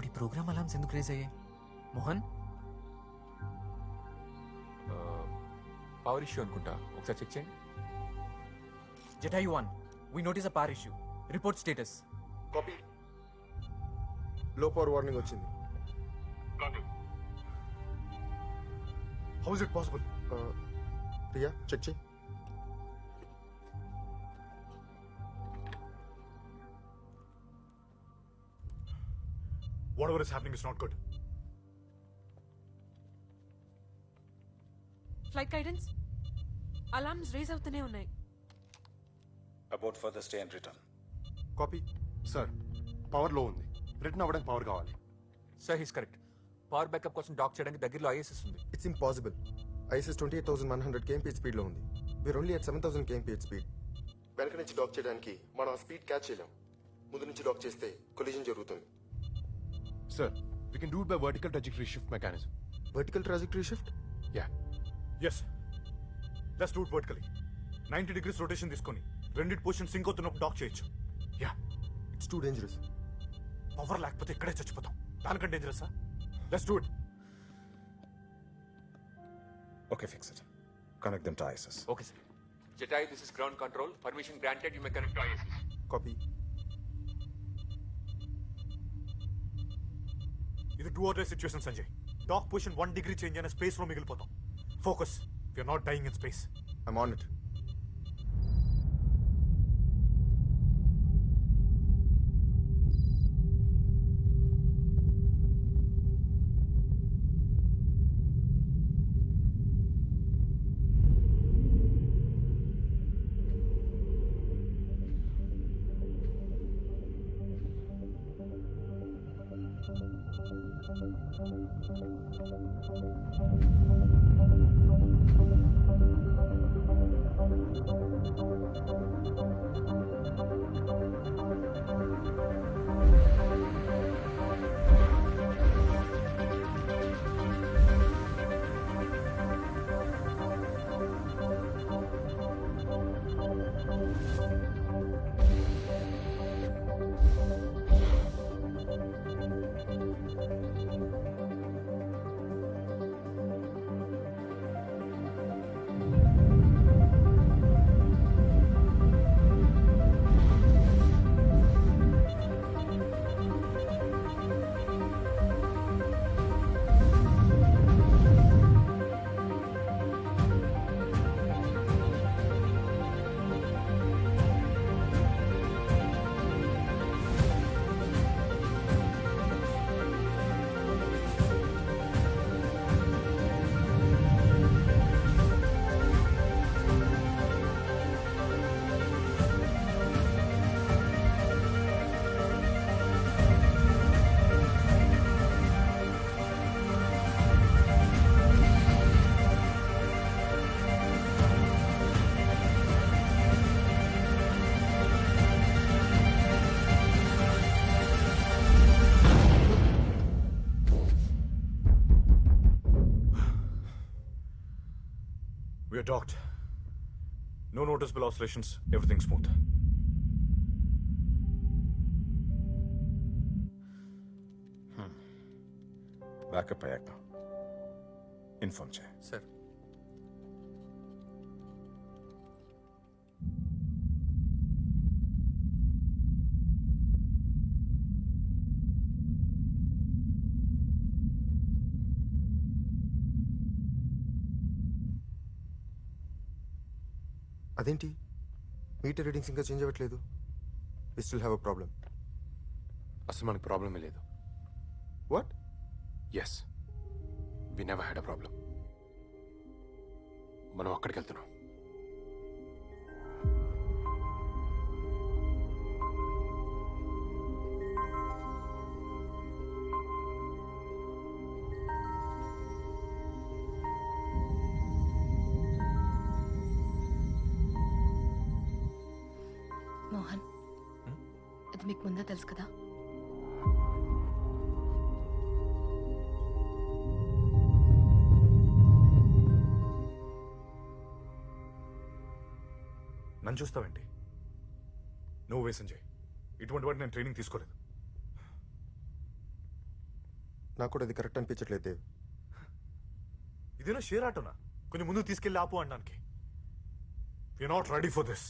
ఇప్పుడు ఈ programme alarms ఎందుకు రేజ్ అయ్యాయి? మోహన్, పవర్ ఇష్యూ అనుకుంటా, ఒకసారి చెక్ చేయండి. Jatayu 1, we notice a power issue. Report status. Copy. Low power warning వచ్చింది. How is it possible? Priya check చేయి. Whatever is happening is not good. Flight guidance alarms raise అవుతూనే ఉన్నాయి. About further stay and return. Copy. Sir power low ఉంది. Return అవ్వడానికి power కావాలి. Sir he's correct. Power backup కోసం dock చేయడానికి దగ్గరలో ISS ఉంది. It's impossible. ISS 28,100 kmph speed లో ఉంది. We are only at 7,000 kmph speed. వెనక నుంచి డాక్ చేయడానికి మనం ఆ స్పీడ్ క్యాచ్ చేయలేం. ముందు నుంచి డాక్ చేస్తే కొలిజన్ జరుగుతుంది. Sir, we can do it by vertical trajectory shift mechanism. Vertical trajectory shift? Yeah. Yes. Let's do it vertically. 90 degrees rotation తీసుకొని రెండిటి పొజిషన్ సింక్ అవుతున్నప్పుడు డాక్ చేయొచ్చు. Yeah. It's too dangerous. Power లేకపోతే ఇక్కడే చచ్చిపోతాం. దానికంటే dangerous. Let's do it. Okay, fix it. Connect them to ISS. Okay sir. Jatayu, this is ground control. Permission granted. You may connect to ISS. Copy. ఇది 2 or 3 situation Sanjay. Dock position 1 degree change అయిన space లో మిగిలిపోతాం. Focus. We are not dying in space. I'm on it. We are docked. No noticeable oscillations. Everything smooth. Backup అయ్యాక inform చేయి. Sir. అదేంటి meter readings ఇంకా change అవ్వట్లేదు? We still have a problem. అసలు మనకి ప్రాబ్లమే లేదు. What? Yes, we never had a problem. మనం అక్కడికి వెళ్తున్నాం. మోహన్, ఇది మీకు ముందే తెలుసు కదా? నన్ను చూస్తావేంటి? నువ్వే సంజయ్, ఇటువంటి వాటి నేను ట్రైనింగ్ తీసుకోలేదు. నాకు కూడా ఇది కరెక్ట్ అనిపించట్లేదు దేవ్. ఇదేనా షేర్ ఆటోనా కొంచెం ముందు తీసుకెళ్ళి ఆపు అనడానికి. We not ready for this.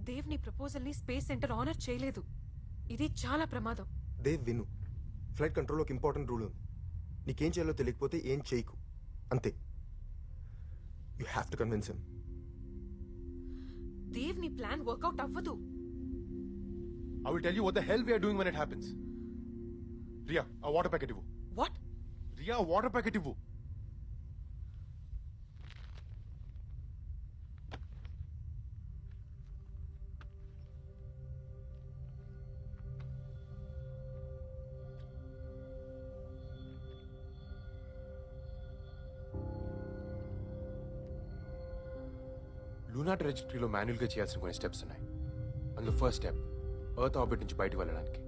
Dev నీ ప్రపోజల్ ని స్పేస్ సెంటర్ ఆనర్ చేయలేదు. ఇది చాలా ప్రమాదం. దేవ్ విను, ఫ్లైట్ కంట్రోల్లో ఒక ఇంపార్టెంట్ రూల్ ఉంది. నీకేం చేయాలో తెలియకపోతే ఏం చేయకు, అంతే. You have to convince him. Dev నీ ప్లాన్ వర్కౌట్ అవ్వదు. I will tell you what the hell we are doing when it happens. Ria, a water packet ivu. What? Ria, a water packet ivu. Luna ట్రాజెక్టరీలో మాన్యువల్గా చేయాల్సిన కొన్ని steps ఉన్నాయి. అందులో first step earth orbit నుంచి బయటకు వెళ్ళడానికి,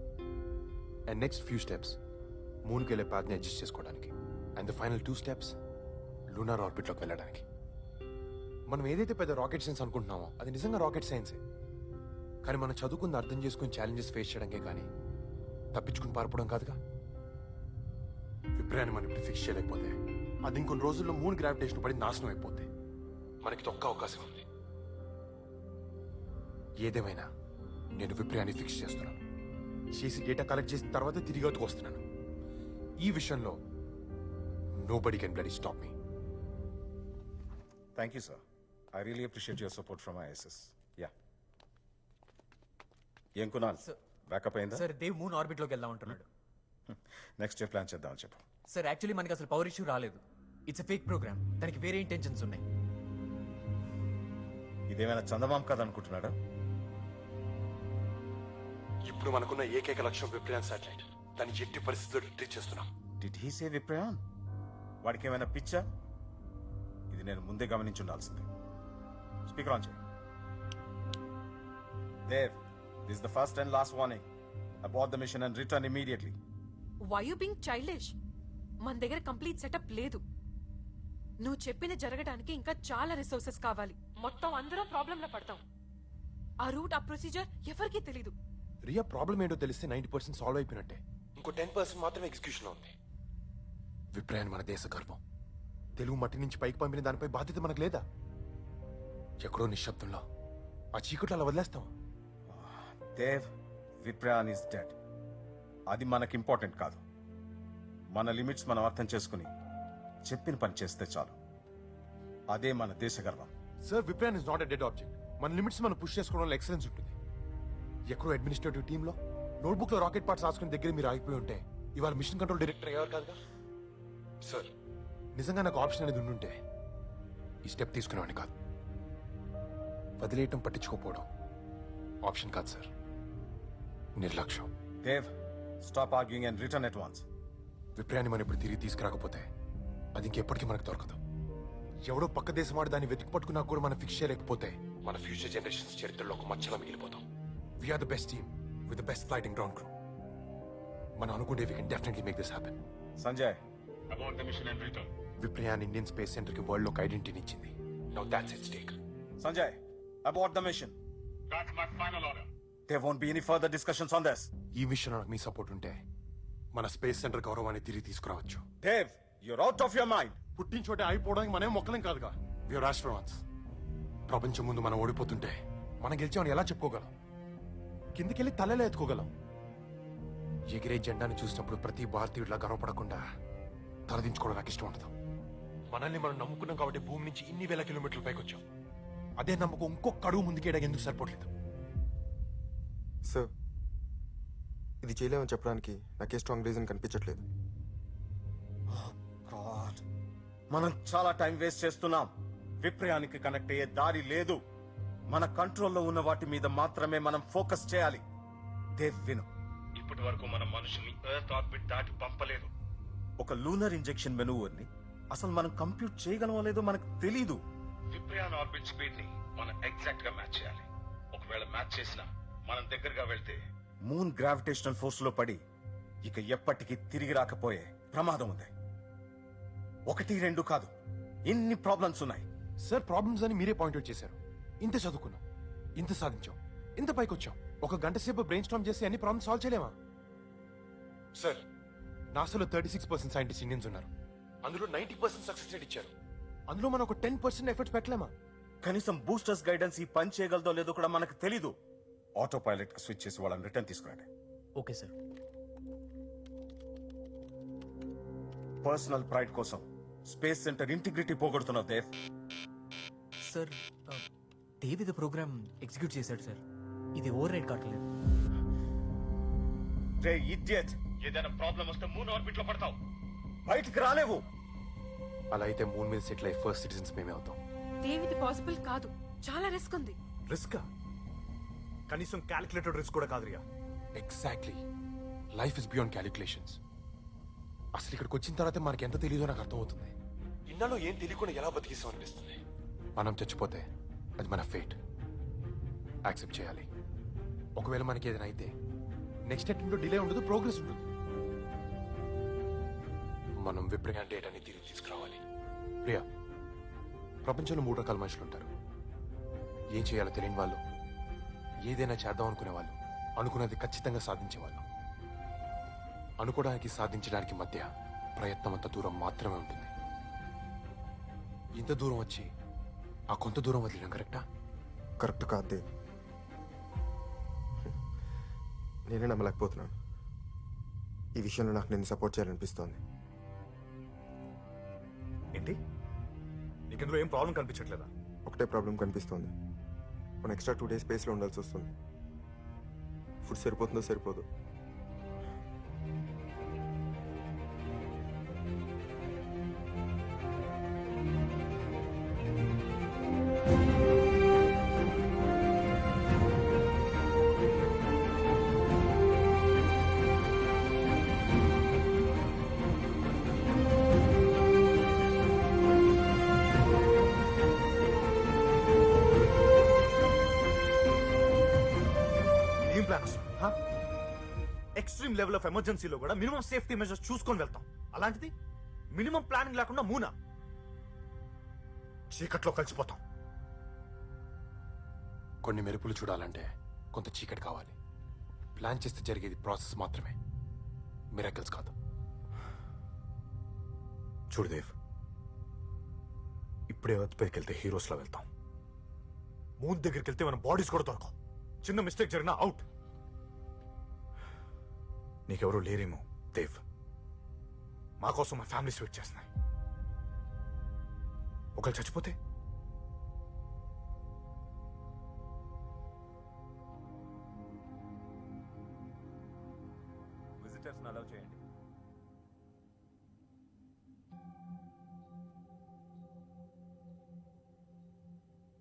అండ్ నెక్స్ట్ ఫ్యూ స్టెప్స్ మూన్కి వెళ్ళే పాత్ని అడ్జస్ట్ చేసుకోవడానికి, and the final 2 steps lunar ఆర్బిట్లోకి వెళ్ళడానికి. మనం ఏదైతే పెద్ద రాకెట్ సైన్స్ అనుకుంటున్నామో అది నిజంగా రాకెట్ సైన్సే. కానీ మనం చదువుకుంది అర్థం చేసుకుని ఛాలెంజెస్ ఫేస్ చేయడానికే కానీ తప్పించుకుని పారిపోవడం కాదుగా. విప్రయాన్ని మనం ఇప్పుడు ఫిక్స్ చేయలేకపోతే అది ఇంకొన్ని రోజుల్లో మూన్ గ్రావిటేషన్ పడి నాశనం అయిపోతే మనకి ఒక్క అవకాశం ఉంది. ఏదేమైనా నేను విప్రయాన్ని ఫిక్స్ చేస్తున్నాను. చేసి డేటా కలెక్ట్ చేసిన తర్వాత తిరిగి అవుతూ వస్తున్నాను. ఈ విషయంలో nobody can bloody stop me. Thank you, sir. I really appreciate your support from ISS. Yeah. ఏం కునాల్ Sir. బ్యాకప్ అయిందా? సార్ దేవ్ మూన్ ఆర్బిట్ లోకి వెళ్దాం అంటున్నాడు. నెక్స్ట్ డే ప్లాన్ చేద్దామని చెప్పు. సార్ యాక్చువల్లీ మనకి అసలు పవర్ ఇష్యూ రాలేదు. It's a fake program. దానికి వేరే ఇంటెన్షన్స్ ఉన్నాయి. ఇదేమైనా చందమామ కథ అనుకుంటున్నాడా? ఇప్పుడు మనకున్న ఏకైక లక్ష్యం విప్రయాన్ శాటిలైట్. దాన్ని ఎట్టి పరిస్థితుల్లో రిట్రీట్ చేస్తున్నాం. Did he say విప్రయాన్? వాడికి ఏమైనా పిచ్చా? ఇది నేను ముందే గమనించి ఉండాల్సింది. స్పీకర్ ఆన్ చేయి. Dev, this is the first and last warning. Abort the mission and return immediately. Why you being childish? మన దగ్గర కంప్లీట్ సెటప్ లేదు. నువ్వు చెప్పిన జరగడానికి ఇంకా చాలా రిసోర్సెస్ కావాలి. మొత్తం అందరం ప్రాబ్లంలో పడతాం. ఆ రూట్, ఆ ప్రొసీజర్ ఎవరికీ తెలీదు. రియా ప్రాబ్లం ఏంటో తెలిస్తే 90% సాల్వ్ అయిపోయినట్టే. ఇంకో 10% మాత్రమే ఎగ్జిక్యూషన్ లో ఉంది. విప్రయాన్ మన దేశ గర్వం. తెలుగు మట్టి నుంచి పైకి పంపిన దానిపై బాధ్యత మనకు లేదా? ఎక్కడో నిశ్శబ్దంలో ఆ చీకట్లో అలా వదిలేస్తాం. Dev, విప్రయాన్ is dead. అది మనకి ఇంపార్టెంట్ కాదు. మన లిమిట్స్ మనం అర్థం చేసుకుని చెప్పిన పని చేస్తే చాలు. అదే మన దేశ గర్వం. Sir, విప్రయాన్ is not a dead object. మన లిమిట్స్ మనం పుష్ చేసుకోవడంలో ఎక్సలెన్స్ ఉంటుంది. ఎక్కడో అడ్మినిస్ట్రేటివ్ టీంలో నోట్బుక్ లో రాకెట్ పార్ట్స్ రాసుకుని దగ్గర మీరు ఆగిపోయి ఉంటే ఇవాళ మిషన్ కంట్రోల్ డైరెక్టర్ అయ్యారు కాదుగా. సార్, నిజంగా నాకు ఆప్షన్ అనేది ఉండుంటే ఈ స్టెప్ తీసుకునేవాడిని కాదు. వదిలేయటం, పట్టించుకోపోవడం ఆప్షన్ కాదు సార్, నిర్లక్ష్యం. Dev, stop arguing and return at once. విప్రయాన్ని మనం ఇప్పుడు తిరిగి తీసుకురాకపోతే అది ఇంకెప్పటికీ మనకు దొరకదు. ఎవడో పక్క దేశం వాడు దాన్ని వెతికి పట్టుకున్నా కూడా మనం ఫిక్స్ చేయలేకపోతే మన ఫ్యూచర్ జనరేషన్స్ చరిత్రలో ఒక మచ్చలా మిగిలిపోతాం. We are the best team with the best flight and ground crew. మనం అనుకుంటే we can definitely make this happen. Sanjay, About the mission and return. Viprayan Indian space centre కి వరల్డ్ లో ఒక ఐడెంటిటీ ఇచ్చింది. Now that's it stake. Sanjay, abort the mission. That's my final order. There won't be any further discussions on this. ఈ విషయంలో నాకు మీ support ఉంటే మన space centre గౌరవాన్ని తిరిగి తీసుకురావచ్చు. Dev, you're out of your mind. పుట్టిన చోటే అయిపోవడానికి మనం మొక్కలేం కాదుగా. We're astronauts. ప్రపంచం ముందు మనం ఓడిపోతుంటే మనం గెలిచామని ఎలా చెప్పుకోగలం? కిందకెళ్ళి తలలా ఎత్తుకోగలం. ఎగిరే జెండాను చూసినప్పుడు ప్రతి భారతీయుడిలా గర్వపడకుండా తలదించుకోవడం నాకు ఇష్టం ఉండదు. మనల్ని మనం నమ్ముకున్నాం కాబట్టి భూమి నుంచి ఇన్ని వేల కిలోమీటర్ల పైకి వచ్చాం. అదే నమ్మకం ఇంకొక అడుగు ముందుకేయడానికి ఎందుకు సరిపోవట్లేదు? సార్, ఇది చేయలేమని చెప్పడానికి నాకే స్ట్రాంగ్ రీజన్ కనిపించట్లేదు. God, మనం చాలా టైం వేస్ట్ చేస్తున్నాం. విప్రయానికి కనెక్ట్ అయ్యే దారి లేదు. మన కంట్రోల్లో ఉన్న వాటి మీద మాత్రమే మనం ఫోకస్ చేయాలి. దేవ్, విను. ఇప్పటి వరకు మన మనుషుల్ని ఎర్త్ ఆర్బిట్ దాటి పంపలేదు. ఒక లూనర్ ఇంజెక్షన్ మెనూవర్ని అసలు మనం కంప్యూట్ చేయగలమో లేదో మనకు తెలీదు. విప్రయాన్ ఆర్బిట్ స్పీడ్ ని మనం ఎగ్జాక్ట్ గా మ్యాచ్ చేయాలి. ఒకవేళ మ్యాచ్ చేసినా మనం దగ్గరగా వెళ్తే మూన్ గ్రావిటేషనల్ ఫోర్స్ లో పడి ఇక ఎప్పటికీ తిరిగి రాకపోయే ప్రమాదం ఉంది. 1, 2 కాదు, ఎన్ని ప్రాబ్లమ్స్ ఉన్నాయి. సార్, ప్రాబ్లమ్స్ అని మీరే పాయింట్అవుట్ చేశారు. ఇంత చదువుకున్నాం, ఇంత సాధించాం, ఇంత పైకి వచ్చాం. ఒక గంట సేపు బ్రెయిన్ స్టార్మ్ చేసి అన్ని ప్రాబ్లమ్స్ సాల్వ్ చేయలేమా? సార్, నాసాలో 36% సైంటిస్ట్ ఇండియన్స్ ఉన్నారు. అందులో 90% సక్సెస్ రేట్ ఇచ్చారు. అందులో మనం ఒక 10% ఎఫర్ట్స్ పెట్టలేమా? కనీసం బూస్టర్స్ గైడెన్స్ ఈ పని చేయగలదో లేదో కూడా మనకు తెలీదు. ఆటో పైలట్ కి స్విచ్ చేసి వాళ్ళని రిటర్న్ తీసుకురండి. Okay sir. పర్సనల్ ప్రైడ్ కోసం స్పేస్ సెంటర్ ఇంటిగ్రిటీ పోగొడుతున్నావు దేవ్. సార్ దేవ్ ఇది ప్రోగ్రామ్ ఎగ్జిక్యూట్ చేశాడు సార్. ఇది ఓవర్ రైడ్ కావట్లేదు. రే ఇడియట్, ఏదైనా ప్రాబ్లం వస్తే మూన్ ఆర్బిట్ లో పడతావు, బయటికి రాలేవు. అలా అయితే మూన్ మీద సెటిల్ అయ్యి ఫస్ట్ సిటిజన్స్ మేమే అవుతాం. దేవిది పాసిబుల్ కాదు, చాలా రిస్క్ ఉంది. రిస్క్ కనీసం క్యాలిక్యులేటెడ్ రిస్క్ కూడా కాదు Riya. Exactly. Life is beyond calculations. అసలు ఇక్కడికి వచ్చిన తర్వాత మనకి ఎంత తెలియదో నాకు అర్థమవుతుంది. ఇన్నాళ్ళు ఏం తెలియకుండా ఎలా బతికిస్తాం అనిపిస్తుంది. మనం చచ్చిపోతే అది మన ఫేట్. యాక్సెప్ట్ చేయాలి. ఒకవేళ మనకి ఏదైనా అయితే నెక్స్ట్ అటెంప్ట్లో డిలే ఉండదు, ప్రోగ్రెస్ ఉంటుంది. మనం విప్రగా డేటాని తిరిగి తీసుకురావాలి. ప్రియా, ప్రపంచంలో 3 రకాల మనుషులు ఉంటారు. ఏం చేయాలో తెలియని వాళ్ళు, ఏదైనా చేద్దాం అనుకునే వాళ్ళు, అనుకున్నది ఖచ్చితంగా సాధించేవాళ్ళు. అనుకోవడానికి సాధించడానికి మధ్య ప్రయత్నం అంత దూరం మాత్రమే ఉంటుంది. ఇంత దూరం వచ్చి ఆ కొంత దూరం వదిలేయడం కరెక్టా? కరెక్ట్ కాదు దేవ్. నేనే నమ్మలేకపోతున్నాను. ఈ విషయంలో నాకు నేను సపోర్ట్ చేయాలనిపిస్తోంది. ఏంటి నీకు ఇందులో ఏం ప్రాబ్లం కనిపించట్లేదా? ఒకటే ప్రాబ్లం కనిపిస్తోంది. మనం ఎక్స్ట్రా 2 days స్పేస్లో ఉండాల్సి వస్తుంది. ఫుడ్ సరిపోతుందో సరిపోదు. ఏం ప్లాన్ అసలు? ఎక్స్ట్రీమ్ లెవెల్ ఆఫ్ ఎమర్జెన్సీలో కూడా మినిమం సేఫ్టీ మెజర్స్ చూసుకొని వెళ్తాం. అలాంటిది మినిమం ప్లానింగ్ లేకుండా మూనా? చీకట్లో కలిసిపోతాం. కొన్ని మెరుపులు చూడాలంటే కొంత చీకటి కావాలి. ప్లాన్ చేస్తే జరిగేది ప్రాసెస్ మాత్రమే, మిరాకిల్స్ కాదు. చూడు దేవ్, ఇప్పుడే ఎర్త్ పైకి వెళ్తే హీరోస్లా వెళ్తాం. మూన్ దగ్గరికి వెళ్తే మన బాడీస్ కూడా దొరకవు. చిన్న మిస్టేక్ జరిగినా అవుట్. నీకెవరూ లేరేమో దేవ్. మా కోసం మా ఫ్యామిలీస్ వెయిట్ చేస్తున్నాయి. ఒకళ్ళు చచ్చిపోతే విజిటర్స్ అలౌ చేయండి.